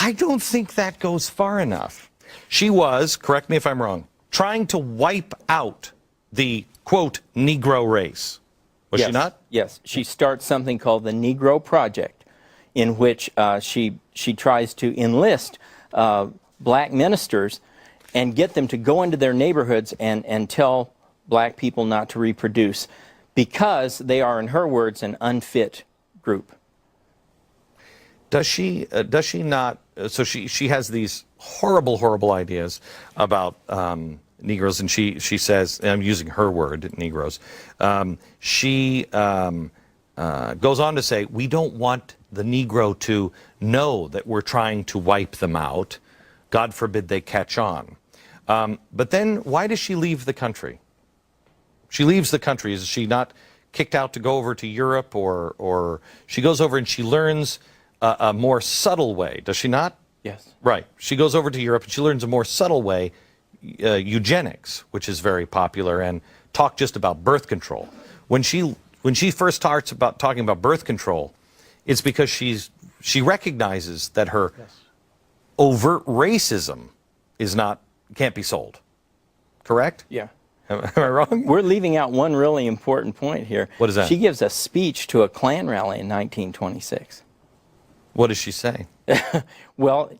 I don't think that goes far enough. She was, correct me if I'm wrong, trying to wipe out the, quote, Negro race. Was she not? Yes. She starts something called the Negro Project, in which she tries to enlist black ministers and get them to go into their neighborhoods and tell black people not to reproduce because they are, in her words, an unfit group. Does she not, so she has these horrible ideas about Negroes, and she says, and I'm using her word, Negroes, she goes on to say, we don't want the Negro to know that we're trying to wipe them out. God forbid they catch on. But then why does she leave the country? She leaves the country. Is she not kicked out to go over to Europe, or she goes over and she learns a more subtle way, does she not? Yes. Right. She goes over to Europe and she learns a more subtle way, eugenics, which is very popular, and talk just about birth control. When she first starts talking about birth control, it's because she recognizes that her overt racism can't be sold. Correct? Yeah. Am I wrong? We're leaving out one really important point here. What is that? She gives a speech to a Klan rally in 1926. What does she say? Well,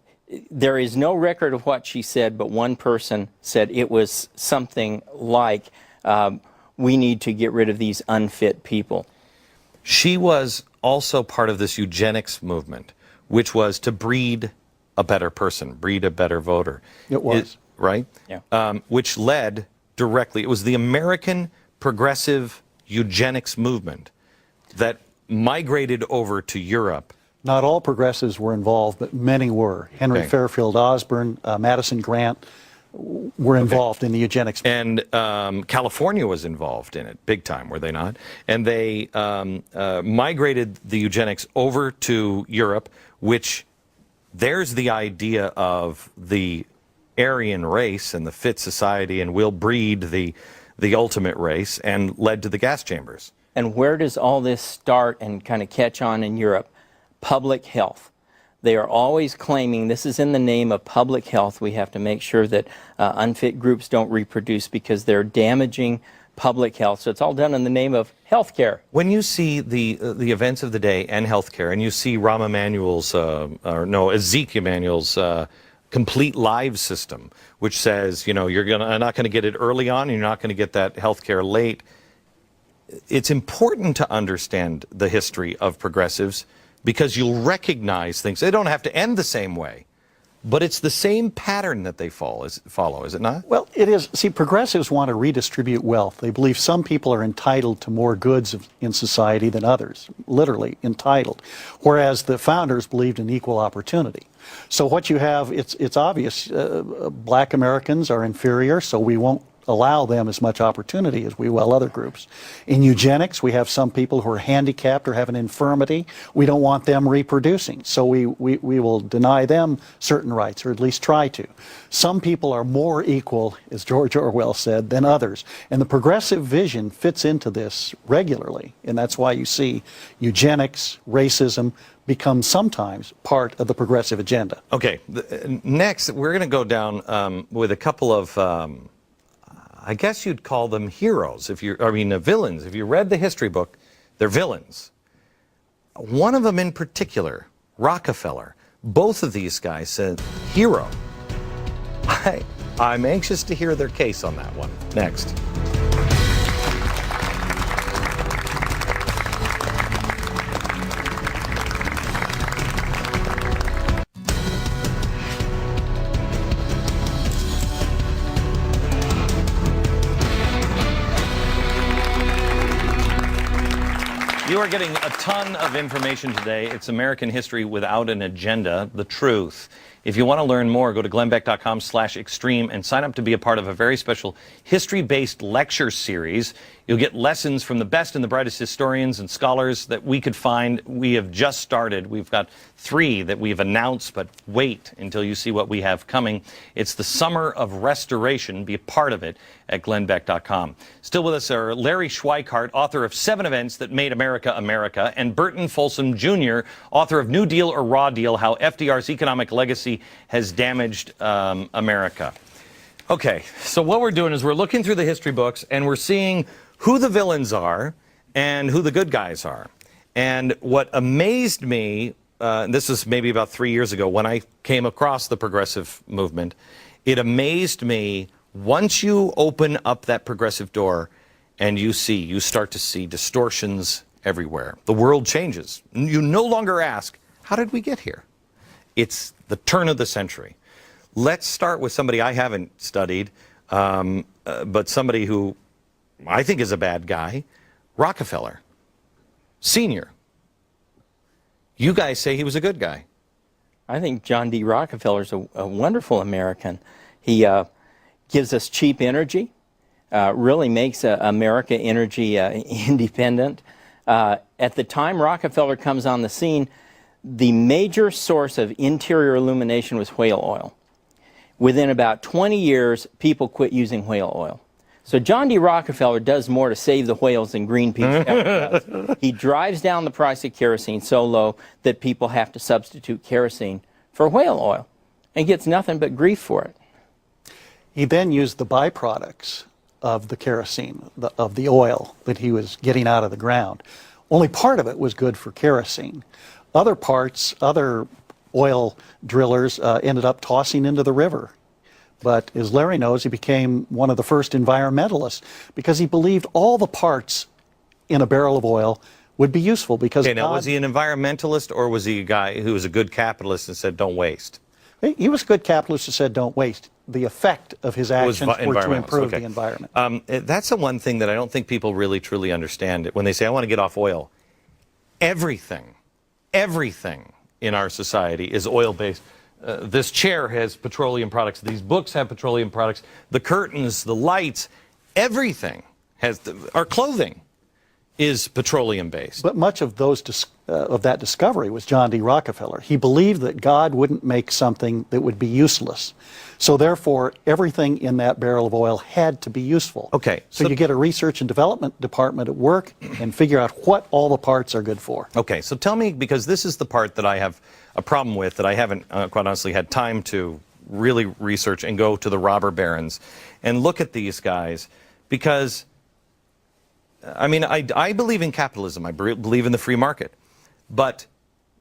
there is no record of what she said, but one person said it was something like, we need to get rid of these unfit people. She was also part of this eugenics movement, which was to breed a better person, breed a better voter. It was. Right? Yeah. Which led directly, it was the American progressive eugenics movement that migrated over to Europe. Not all progressives were involved, but many were. Henry Fairfield Osborn, Madison Grant were involved in the eugenics movement. And California was involved in it, big time, were they not? And they migrated the eugenics over to Europe, which there's the idea of the Aryan race and the fit society, and we'll breed the ultimate race, and led to the gas chambers. And where does all this start and kind of catch on in Europe? Public health. They are always claiming this is in the name of public health. We have to make sure that unfit groups don't reproduce because they're damaging public health. So it's all done in the name of health care. When you see the events of the day and health care, and you see Ezekiel Emanuel's complete lives system, which says, you're not going to get it early on, and you're not going to get that health care late. It's important to understand the history of progressives because you'll recognize things. They don't have to end the same way, but it's the same pattern that they follow, is it not? Well, it is. See, progressives want to redistribute wealth. They believe some people are entitled to more goods in society than others, literally entitled, whereas the founders believed in equal opportunity. So what you have, it's obvious, black Americans are inferior, so we won't allow them as much opportunity as we will other groups. In eugenics, we have some people who are handicapped or have an infirmity. We don't want them reproducing, so we will deny them certain rights, or at least try to. Some people are more equal, as George Orwell said, than others. And the progressive vision fits into this regularly, and that's why you see eugenics, racism, become sometimes part of the progressive agenda. Okay, next we're going to go down with a couple of I guess you'd call them heroes, villains. If you read the history book, they're villains. One of them in particular, Rockefeller. Both of these guys said, hero. I'm anxious to hear their case on that one. Next. You are getting a ton of information today. It's American history without an agenda, the truth. If you want to learn more, go to glennbeck.com/extreme and sign up to be a part of a very special history-based lecture series. You'll get lessons from the best and the brightest historians and scholars that we could find. We have just started. We've got 3 that we've announced, but wait until you see what we have coming. It's the Summer of Restoration. Be a part of it at glennbeck.com. Still with us are Larry Schweikart, author of 7 Events That Made America America, and Burton Folsom Jr., author of New Deal or Raw Deal, How FDR's Economic Legacy Has Damaged America. Okay, so what we're doing is we're looking through the history books and we're seeing who the villains are and who the good guys are. And what amazed me, this was maybe about 3 years ago when I came across the progressive movement, it amazed me once you open up that progressive door and you start to see distortions everywhere. The world changes. You no longer ask, how did we get here? It's the turn of the century. Let's start with somebody I haven't studied, but somebody who I think is a bad guy, Rockefeller Sr. You guys say he was a good guy. I think John D. Rockefeller's a wonderful American. He gives us cheap energy, really makes America energy independent. At the time Rockefeller comes on the scene, the major source of interior illumination was whale oil. Within about 20 years, people quit using whale oil. So John D. Rockefeller does more to save the whales than Greenpeace ever does. He drives down the price of kerosene so low that people have to substitute kerosene for whale oil and gets nothing but grief for it. He then used the byproducts of the kerosene, of the oil that he was getting out of the ground. Only part of it was good for kerosene. Other parts, other oil drillers ended up tossing into the river. But as Larry knows, he became one of the first environmentalists because he believed all the parts in a barrel of oil would be useful because Okay, now was he an environmentalist or was he a guy who was a good capitalist and said don't waste? He was a good capitalist who said don't waste. The effect of his actions were to improve the environment. That's the one thing that I don't think people really truly understand. When they say, I want to get off oil, everything in our society is oil-based. This chair has petroleum products. These books have petroleum products. The curtains, the lights, everything has, our clothing is petroleum-based. But much of that discovery was John D. Rockefeller. He believed that God wouldn't make something that would be useless. So therefore, everything in that barrel of oil had to be useful. Okay. So you get a research and development department at work and figure out what all the parts are good for. Okay, so tell me, because this is the part that I have a problem with, that I haven't, quite honestly, had time to really research and go to the robber barons and look at these guys, because, I mean, I believe in capitalism. I believe in the free market. But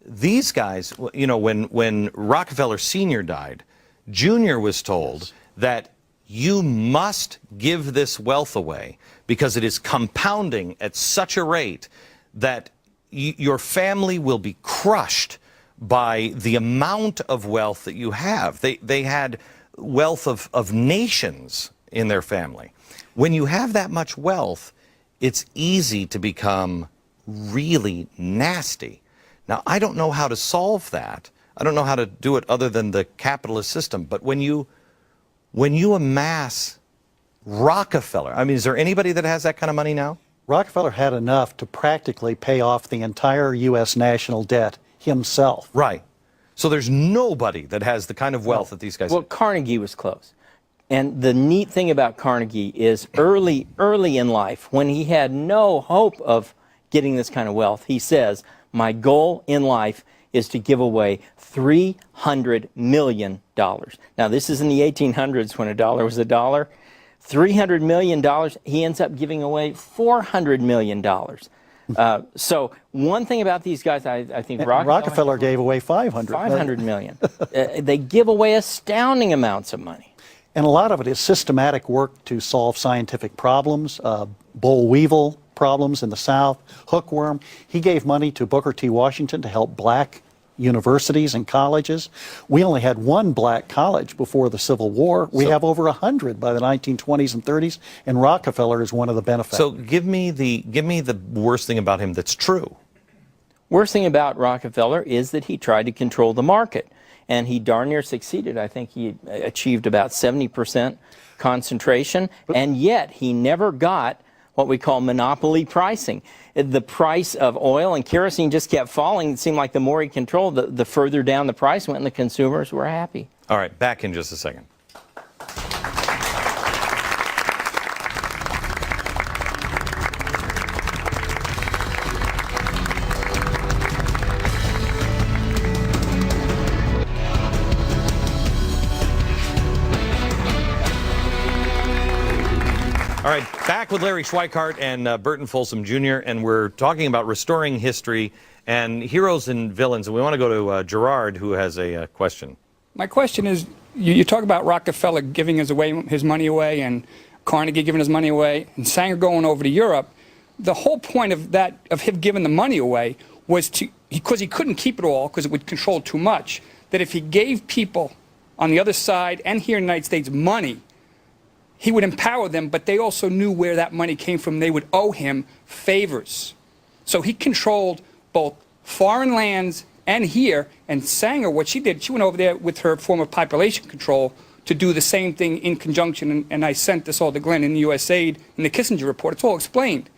these guys, you know, when Rockefeller Sr. died, Jr. was told that you must give this wealth away because it is compounding at such a rate that your family will be crushed by the amount of wealth that you have. They had wealth of nations in their family. When you have that much wealth, it's easy to become really nasty. Now, I don't know how to solve that. I don't know how to do it other than the capitalist system. But when you amass Rockefeller, I mean, is there anybody that has that kind of money now? Rockefeller had enough to practically pay off the entire U.S. national debt himself. Right. So there's nobody that has the kind of wealth that these guys Well, have. Carnegie was close. And the neat thing about Carnegie is early in life, when he had no hope of getting this kind of wealth, he says, my goal in life is to give away $300 million. Now, this is in the 1800s when a dollar was a dollar. $300 million, he ends up giving away $400 million. So one thing about these guys, I think Rockefeller gave away $500 million. They give away astounding amounts of money. And a lot of it is systematic work to solve scientific problems, boll weevil problems in the South, hookworm. He gave money to Booker T. Washington to help black universities and colleges. We only had one black college before the Civil War. We have over 100 by the 1920s and 30s, and Rockefeller is one of the benefactors. So give me the worst thing about him that's true. Worst thing about Rockefeller is that he tried to control the market. and he darn near succeeded. I think he achieved about 70% concentration, and yet he never got what we call monopoly pricing. The price of oil and kerosene just kept falling. It seemed like the more he controlled, the further down the price went, and the consumers were happy. All right, back in just a second. All right, back with Larry Schweikart and Burton Folsom Jr., and we're talking about restoring history and heroes and villains. And we want to go to Gerard, who has a question. My question is, you talk about Rockefeller giving his money away, and Carnegie giving his money away, and Sanger going over to Europe. The whole point of him giving the money away was because he couldn't keep it all because it would control too much, that if he gave people on the other side and here in the United States money, he would empower them, but they also knew where that money came from. They would owe him favors. So he controlled both foreign lands and here. And Sanger, what she did, she went over there with her form of population control to do the same thing in conjunction. And I sent this all to Glenn in the USAID in the Kissinger report. It's all explained.